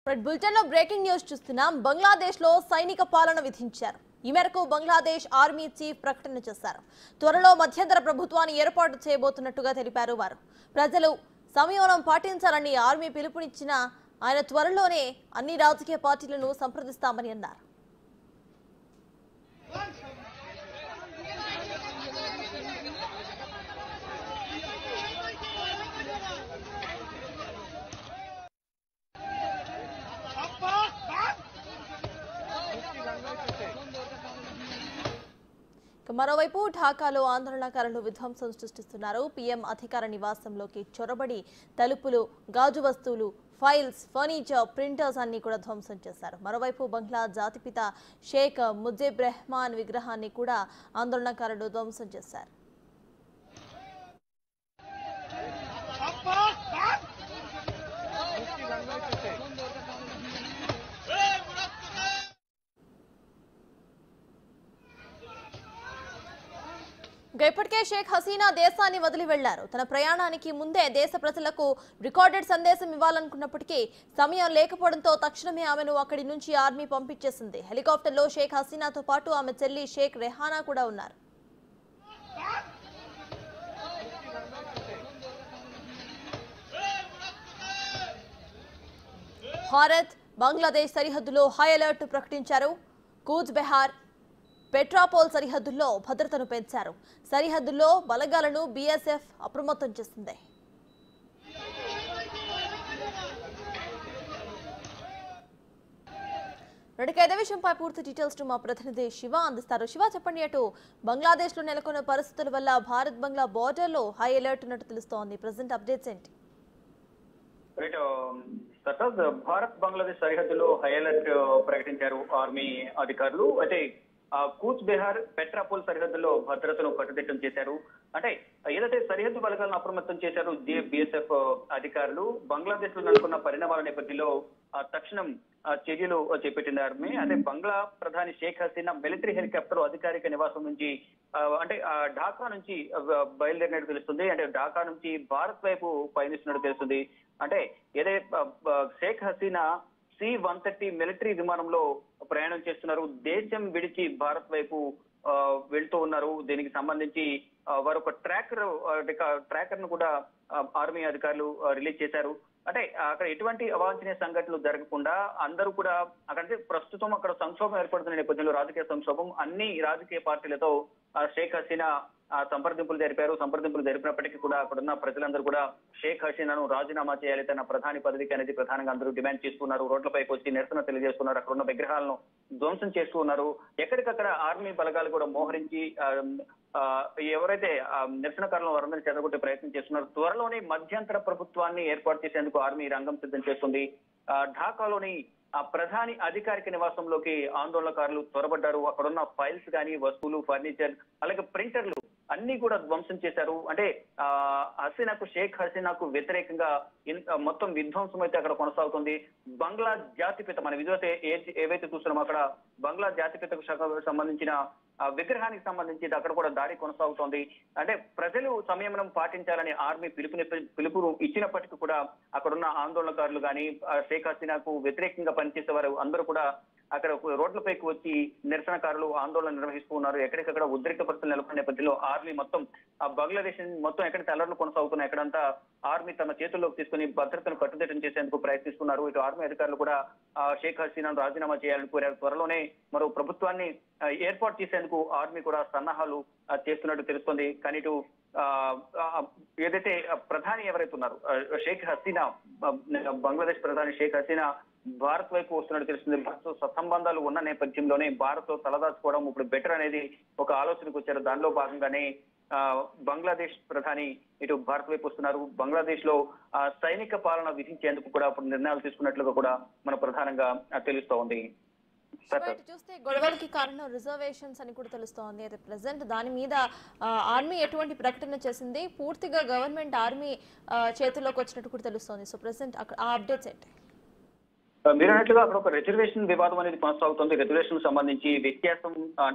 బులెటిన్లో breaking news చూస్తున్నాం. బంగ్లాదేశ్లో సైనిక పాలన విధించారు. ఈ మేరకు బంగ్లాదేశ్ ఆర్మీ చీఫ్ ప్రకటన చేశారు. త్వరలో మధ్యంతర ప్రభుత్వాన్ని ఏర్పాటు చేయబోతున్నట్టుగా తెలిపారు. వారు ప్రజలు సంయమనం పాటించాలని ఆర్మీ పిలుపునిచ్చిన ఆయన త్వరలోనే అన్ని రాజకీయ పార్టీలను సంప్రదిస్తామని అన్నారు. మరోవైపు ఢాకాలో ఆందోళనకారులు విధ్వంసం సృష్టిస్తున్నారు. పీఎం అధికార నివాసంలోకి చొరబడి తలుపులు, గాజు వస్తువులు, ఫైల్స్, ఫర్నిచర్, ప్రింటర్స్ అన్ని కూడా ధ్వంసం చేశారు. మరోవైపు బంగ్లా జాతిపిత షేక్ ముజిబుర్ రెహమాన్ విగ్రహాన్ని కూడా ఆందోళనకారులు ధ్వంసం చేశారు. ఇప్పటికే షేక్ హసీనా దేశాన్ని వదిలి వెళ్లారు. తన ప్రయాణానికి ముందే దేశ ప్రజలకు రికార్డెడ్ సందేశం ఇవ్వాలనుకున్నప్పటికీ సమయం లేకపోవడంతో తక్షణమే ఆమెను అక్కడి నుంచి ఆర్మీ పంపించేసింది. హెలికాప్టర్లో షేక్ హసీనాతో పాటు ఆమె చెల్లి షేక్ రెహానా కూడా ఉన్నారు. భారత్ బంగ్లాదేశ్ సరిహద్దులో హై అలర్ట్ ప్రకటించారు. కూచ్ బెహార్, పెట్రాపోల్ సరిహద్దుల్లో భద్రతను పెంచారు. సరిహద్దుల్లో బలగాలను బీఎస్ఎఫ్ అప్రమత్తం చేసింది. ఇదే విషయంపై పూర్తి డీటెయిల్స్ మా ప్రతినిధి శివ అందిస్తారు. శివ, చెప్పండి, అటు బంగ్లాదేశ్ లో నెలకొన్న పరిస్థితుల వల్ల భారత్ బంగ్లా బోర్డర్ లో హై అలర్ట్ ఉన్నట్టు తెలుస్తోంది. ప్రెసెంట్ అప్డేట్స్ ఏంటి? భారత్ బంగ్లాదేశ్ సరిహద్దులో హై అలర్ట్ ప్రకటించారు ఆర్మీ అధికారులు. అయితే కూచ్ బెహార్, పెట్రాపోల్ సరిహద్దులో భద్రతను కట్టుదిట్టం చేశారు. అంటే ఏదైతే సరిహద్దు బలగాలను అప్రమత్తం చేశారు బీఎస్ఎఫ్ అధికారులు, బంగ్లాదేశ్ లో నెలకొన్న పరిణామాల నేపథ్యంలో తక్షణం చర్యలు చేపట్టింది ఆర్మీ. అదే బంగ్లా ప్రధాని షేక్ హసీనా మిలిటరీ హెలికాప్టర్ అధికారిక నివాసం నుంచి అంటే ఢాకా నుంచి బయలుదేరినట్టు తెలుస్తుంది. అంటే ఢాకా నుంచి భారత్ వైపు పయనిస్తున్నట్టు తెలుస్తుంది. అంటే ఏదైతే షేక్ హసీనా C-130 మిలిటరీ విమానంలో ప్రయాణం చేస్తున్నారు. దేశం విడిచి భారత్ వైపు వెళ్తూ ఉన్నారు. దీనికి సంబంధించి వారు ఒక ట్రాకర్ ను కూడా ఆర్మీ అధికారులు రిలీజ్ చేశారు. అంటే అక్కడ ఎటువంటి అవాంఛనీయ సంఘటనలు జరగకుండా అందరూ కూడా అక్కడ ప్రస్తుతం అక్కడ సంక్షోభం ఏర్పడుతున్న నేపథ్యంలో రాజకీయ సంక్షోభం అన్ని రాజకీయ పార్టీలతో షేక్ హసీనా సంప్రదింపులు జరిపినప్పటికీ కూడా అక్కడున్న ప్రజలందరూ కూడా షేక్ హసీనాను రాజీనామా చేయాలి, తన ప్రధాని పదవికి అనేది ప్రధానంగా అందరూ డిమాండ్ చేస్తున్నారు. రోడ్లపైకి వచ్చి నిరసన తెలియజేస్తున్నారు. అక్కడున్న విగ్రహాలను ధ్వంసం చేస్తూ ఉన్నారు. ఎక్కడికక్కడ ఆర్మీ బలగాలు కూడా మోహరించి ఎవరైతే నిరసనకారులను వారందరినీ చెదరగొట్టే ప్రయత్నం చేస్తున్నారు. త్వరలోనే మధ్యంతర ప్రభుత్వాన్ని ఏర్పాటు చేసేందుకు ఆర్మీ రంగం సిద్ధం చేస్తుంది. ఢాకాలోని ప్రధాని అధికారిక నివాసంలోకి ఆందోళనకారులు త్వరబడ్డారు. అక్కడున్న ఫైల్స్ కానీ, వస్తువులు, ఫర్నిచర్, అలాగే ప్రింటర్లు అన్ని కూడా ధ్వంసం చేశారు. అంటే షేక్ హసీనాకు వ్యతిరేకంగా మొత్తం విధ్వంసం అయితే అక్కడ కొనసాగుతుంది. బంగ్లా జాతిపిత మన ఏవైతే చూస్తున్నామో అక్కడ బంగ్లా జాతిపితకు సంబంధించిన విగ్రహానికి సంబంధించి అక్కడ కూడా దాడి కొనసాగుతోంది. అంటే ప్రజలు సంయమనం పాటించాలని ఆర్మీ పిలుపు ఇచ్చినప్పటికీ కూడా అక్కడున్న ఆందోళనకారులు కానీ, షేక్ హసీనాకు వ్యతిరేకంగా పనిచేసే వారు అందరూ కూడా అక్కడ రోడ్లపైకి వచ్చి నిరసనకారులు ఆందోళన నిర్వహిస్తూ ఉన్నారు. ఎక్కడికక్కడ ఉద్రిక్త పరిస్థితులు నెలకొన్న నేపథ్యంలో ఆర్మీ మొత్తం బంగ్లాదేశ్ మొత్తం ఎక్కడైతే అలర్లు కొనసాగుతున్నాయి ఎక్కడంతా ఆర్మీ తమ చేతుల్లోకి తీసుకుని భద్రతను కట్టుదిట్టం చేసేందుకు ప్రయత్నిస్తున్నారు. ఇటు ఆర్మీ అధికారులు కూడా షేక్ హసీనాను రాజీనామా చేయాలని కోరారు. త్వరలోనే మరో ప్రభుత్వాన్ని ఏర్పాటు చేసేందుకు ఆర్మీ కూడా సన్నాహాలు చేస్తున్నట్టు తెలుస్తోంది. కానీ ఇటు ఏదైతే ప్రధాని ఎవరైతే ఉన్నారు షేక్ హసీనా, బంగ్లాదేశ్ ప్రధాని షేక్ హసీనా భారత్ వైపు వస్తున్నట్టు తెలుస్తుంది. భారత్ సత్సంబంధాలు ఉన్న నేపథ్యంలోనే భారత్ తో తలదాచుకోవడం ఇప్పుడు బెటర్ అనేది ఒక ఆలోచనకు వచ్చారు. దానిలో భాగంగానే బంగ్లాదేశ్ ప్రధాని ఇటు భారత్ వైపు వస్తున్నారు. బంగ్లాదేశ్ లో సైనిక పాలన విధించేందుకు కూడా ఇప్పుడు నిర్ణయాలు తీసుకున్నట్లుగా కూడా మన ప్రధానంగా తెలుస్తూ ఉంది. చూస్తే గొడవలకి కారణం రిజర్వేషన్స్ అని కూడా తెలుస్తోంది. అయితే ప్రెసెంట్ దాని మీద ఆర్మీ ఎటువంటి ప్రకటన చేసింది? పూర్తిగా గవర్నమెంట్ ఆర్మీ చేతుల్లోకి వచ్చినట్టు కూడా తెలుస్తోంది. సో ప్రెసెంట్ ఆ అప్డేట్స్ ఏంటి? మీరు అన్నట్లుగా అక్కడ ఒక రిజర్వేషన్ వివాదం అనేది కొనసాగుతుంది. రిజర్వేషన్ సంబంధించి వ్యత్యాసం